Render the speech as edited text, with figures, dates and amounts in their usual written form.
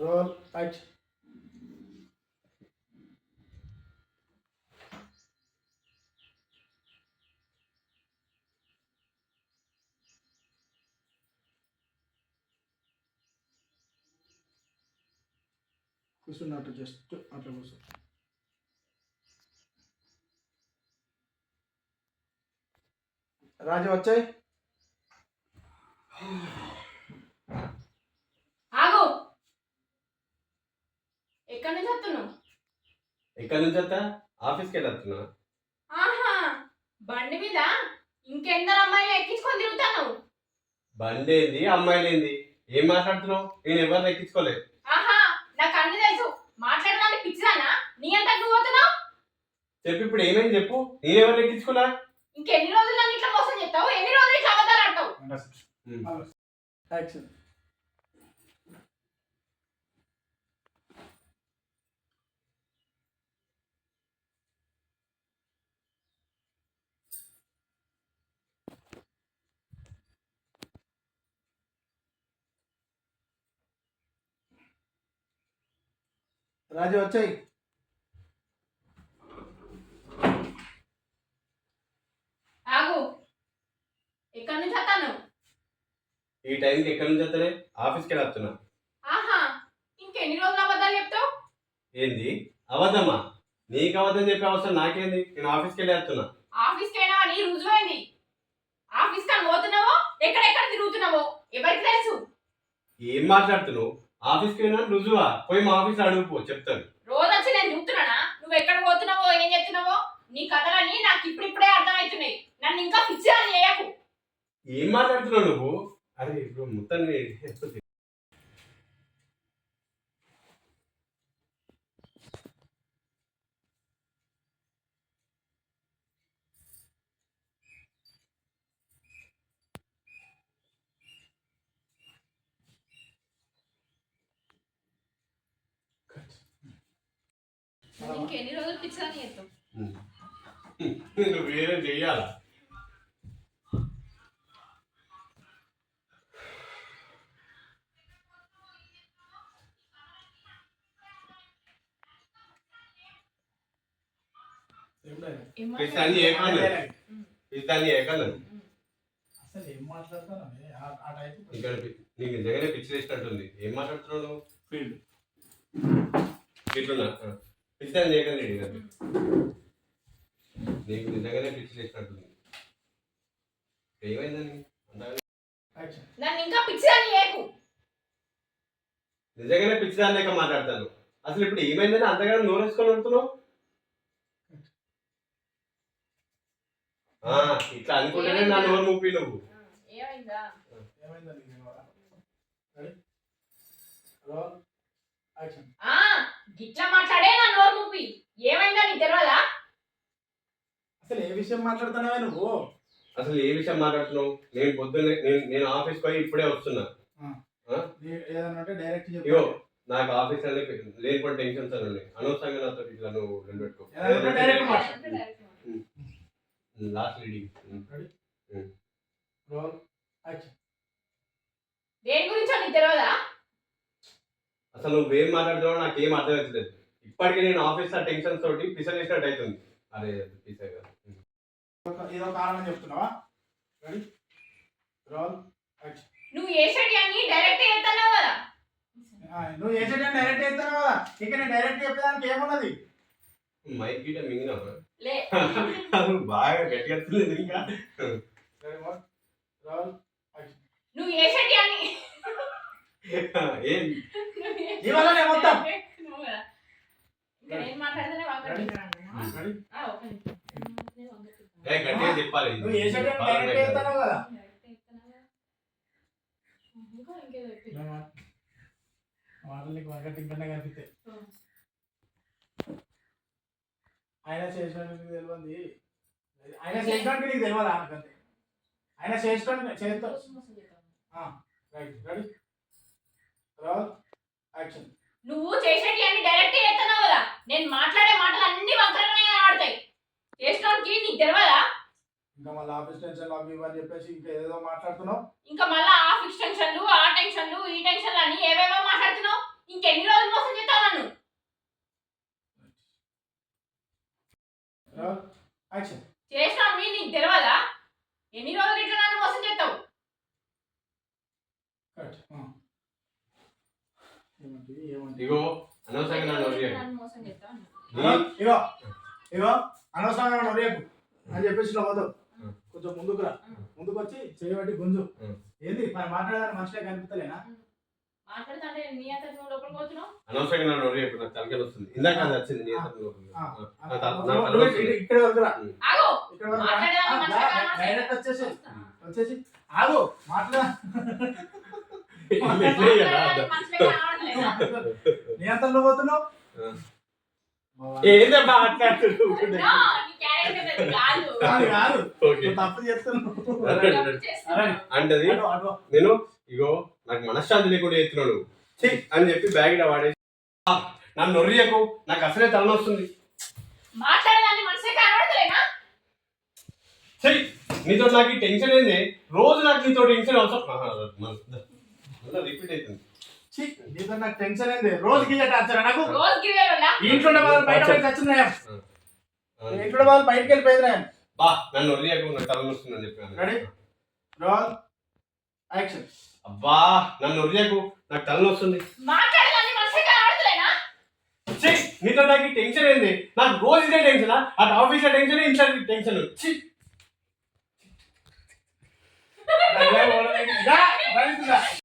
Role action. కూర్చున్నట్టు just అట్లా కూర్చో. రాజు వచ్చాయి. ఆగు. ఎక్కడి నుంచి వస్తున్నావు? ఎక్కడి నుంచి వస్తా? ఆఫీస్కి వెళ్ళొస్తున్నా. ఆహా, బండి మీద ఇంకెందరు అమ్మాయిలు ఎక్కించుకొని తిరుగుతాను. బండి ఏంది, అమ్మాయిలు ఏంది, ఏం మాట్లాడుతున్నావు? నేను ఎవరిని ఎక్కించుకోలేదు. ఆహా, నాకు అన్ని తెలుసు. మాట్లాడడానికి పిచ్చిదానా? నీ అంతా నువ్వు పోతున్నావు. చెప్పు, ఇప్పుడు ఏమైంది చెప్పు. నేను ఎవరిని ఎక్కించుకున్నా? ఇంకెన్ని రోజులు నన్ను ఇట్లా మోసం చేస్తావు? ఎన్ని రోజులు ఇట్లా అబద్ధాలు ఆడతావు? యాక్షన్. రాజు వచ్చాయి. ఆగు. ఎక్కడి నుంచి వస్తాను? ఈ టైంకి ఎక్కడి నుంచి వస్తానే? ఆఫీస్కి వెళ్ళొస్తున్నా. ఆహా, ఇంకెన్ని రోజులు అబద్ధాలు చెప్తావు? ఏంది అబద్ధమా? నీకు అబద్ధం చెప్పే అవసరం నాకేంది? నేను ఆఫీస్కి వెళ్ళేస్తున్నా. ఆఫీస్కి అయినావా? నీ రుజువైంది. ఆఫీస్ కానీ పోతున్నావో ఎక్కడెక్కడ తిరుగుతున్నావో ఎవరికి తెలుసు? ఏం మాట్లాడుతున్నావు? ఆఫీస్కి వెళ్ళినా రుజువా? పోయి మా ఆఫీస్ అడుగుపో, చెప్తాను. రోజు వచ్చి నేను చూస్తున్నానా నువ్వు ఎక్కడ పోతున్నావో ఏం చేస్తున్నావో? నీ కథలన్నీ నాకు ఇప్పుడిప్పుడే అర్థమవుతున్నాయి. నన్ను ఇంకా పిచ్చిదాన్ని చేయకు. ఏం మాట్లాడుతున్నావు నువ్వు? అరే ఇప్పుడు మొత్తం ఇంకెన్ని రోజులు పిచ్చిదాన్ని చేస్తావు? నువ్వు వేరే చెయ్యాలా? పిస్తాన్ని ఏకన్నాను. అసలు ఏం మాట్లాడతాను ఆ టైప్. ఇక్కడ నీకు నిజంగానే పిచ్చి వేసినట్టుంది. ఏం మాట్లాడుతున్నావు నువ్వు? ఫీల్డ్ ఇట్లున్నా పిస్తాన్ని ఏకండి. నీకు నిజంగానే పిచ్చి వేసినట్టుంది. ఏమైందని నన్ను ఇంకా పిచ్చిదాన్ని చేయకు. నిజంగానే పిచ్చిదాన్ని లేక మాట్లాడతాను. అసలు ఇప్పుడు ఏమైందని అంతగానో నోరేసుకొని ఉంటున్నావు? ఇట్లా అనుకుంటేనే నా నోరు మూపి నువ్వు. గిట్లా మాట్లాడే నా నోరు మూపి. ఏమైందా నీకు తెలియదా? అసలు ఏ విషయం మాట్లాడుతున్నావే నువ్వు? అసలు ఏ విషయం మాట్లాడుతున్నావు? నేను పొద్దున్నే నేను ఆఫీస్ పోయి ఇప్పుడే వస్తున్నా. డైరెక్ట్ ఇగో నాకు ఆఫీస్ అనేది లేనిపోయిన టెన్షన్స్ అని ఉన్నాయి. అనవసరంగా నాతో ఇట్లా నువ్వు నిలబెట్టుకో. Last leading. దేని గురించో నీకు తెలియదా? అసలు నువ్వేం మాట్లాడుతున్నావు నాకేం అర్థం అవుతలేదు. ఇప్పటికే నేను ఆఫీస్ టెన్షన్ తోటి పిసర్ చేసినట్టు అవుతుంది. అరే పిసర్ కదా, ఏదో కారణం చెప్తున్నావా? నువ్వు ఏషడి అని డైరెక్ట్ చేస్తున్నావు కదా. నువ్వు ఏషడి అని డైరెక్ట్ చేస్తున్నావు కదా. ఇక నేను డైరెక్ట్ చెప్పేదానికి ఏమున్నది? మైక్ గీట మింగినావా? లే బాగా గట్టిగా తెలియదు. ఇంకా నువ్వు ఏషడి అని ఇవాళనే మొత్తం నేను మాట్లాడితేనే గట్టిగా చెప్పాలి. నువ్వు ఏషడి అని డైరెక్ట్ చేస్తున్నావు కదా. మాటలు నీకు ఇంకనే కనిపిస్తాయి. ఆయన చేసినట్టు నీకు తెలియంది. ఆయన చేసినట్టు నీకు తెలియదు. అనుకంతే ఆయన చేసినట్టు చేస్తావు. Right, ready, roll, action. నువ్వు చేసేటి అని డైరెక్ట్ చేస్తున్నావు కదా. నేను మాట్లాడే మాటలు అన్ని వంకరగానే ఆడతాయి. చేసినోడికి నీకు తెలియదా? ఇంకా మళ్ళీ ఆఫీస్ టెన్షన్ అవి ఇవని చెప్పేసి ఇంకా ఏదో మాట్లాడుతున్నావు. ఇంకా మళ్ళీ ఆఫీస్ టెన్షన్లు, ఆ టెన్షన్లు, ఈ టెన్షన్లు అని ఏవేవో మాట్లాడుతున్నావు. ఇంకెన్ని యాక్షన్. చేసినా నీకు తెలియదా? ఎన్ని రోజులు ఇట్లా నన్ను మోసం చేస్తావు? కట్. ఏమంటివి ఏమంటివి? ఇగో అనవసరంగా నన్ను వదిలేయకు. నన్ను మోసం చేస్తావు? ఇగో ఇగో అనవసరంగా నొరియకు అని చెప్పేసి ఇలా పోతావు. కొంచెం ముందుకు రా, ముందుకు వచ్చి చేయబట్టి గుంజు. ఏంది మరి మాట్లాడడానికి మంచిగా కనిపిస్తలేనా? మాట్లాడుతుంటే నీ అంతా నువ్వు లోపలికి పోతున్నావు. అనవసరంగా నన్ను వదిలేయకు. నాకు తలకాయ వస్తుంది. ఇందాక అది వచ్చింది నీ అంతా లోపలికి. ఇక్కడ వరకు రా, ఆగు. ఇక్కడ వరకు రా. మాట్లాడడానికి మంచిగా కాదు. డైరెక్ట్ వచ్చేసి వచ్చేసి ఆగు మాట్లాడ. మాట్లాడడానికి మంచిగా కావట్లేదా? నీ అంతా నువ్వు పోతున్నావు. ఏందే మాట్లాడుతున్నావు? No, నీ క్యారెక్టర్ అది కాదు. కాదు కాదు, ఓకే. నువ్వు తప్పు చేస్తున్నావు. తప్పు చేస్తున్నావు. అంటది అటు, అటు. నేను ఇగో నాకు మనశ్శాంతి లేకుండా ఎత్తున్నాడు అని చెప్పి బ్యాగ్ వాడేసి నన్ను నొర్రియకు, నాకు అసలే తలనొస్తుంది. మాట్లాడడానికి మంచిగా కనబడతలేనా? చెయ్ నీతో నాకు ఈ టెన్షన్ ఏంది? రోజు నాకు నీతో టెన్షన్ అవసరం. రిపీట్ అవుతుంది. ఛీ, నీతో నాకు టెన్షన్ ఏంది? రోజుకి ఇదే టార్చరా నాకు? రోజు గిరివేలా? ఇంట్లో ఉండే వాళ్ళు బయట పోయి చచ్చిందా? ఇంట్లో ఉండే వాళ్ళు బయటకు వెళ్ళిపోయిందా? బా నన్ను నొర్రియకు, నాకు తలనొస్తుంది అని చెప్పాను. Ready roll action. అబ్బా నన్ను నొర్రియకు, నాకు తలనొస్తుంది. మాట్లాడడానికి మంచిగా కనబడతలేనా? చెయ్ నీతో నాకు ఈ టెన్షన్ ఏంది? నాకు రోజు ఇదే టెన్షన్, అటు ఆఫీస్ లో టెన్షన్, ఇంట్లో టెన్షన్. డైలాగ్ ఓడలేదు. రా, బయటికి రా.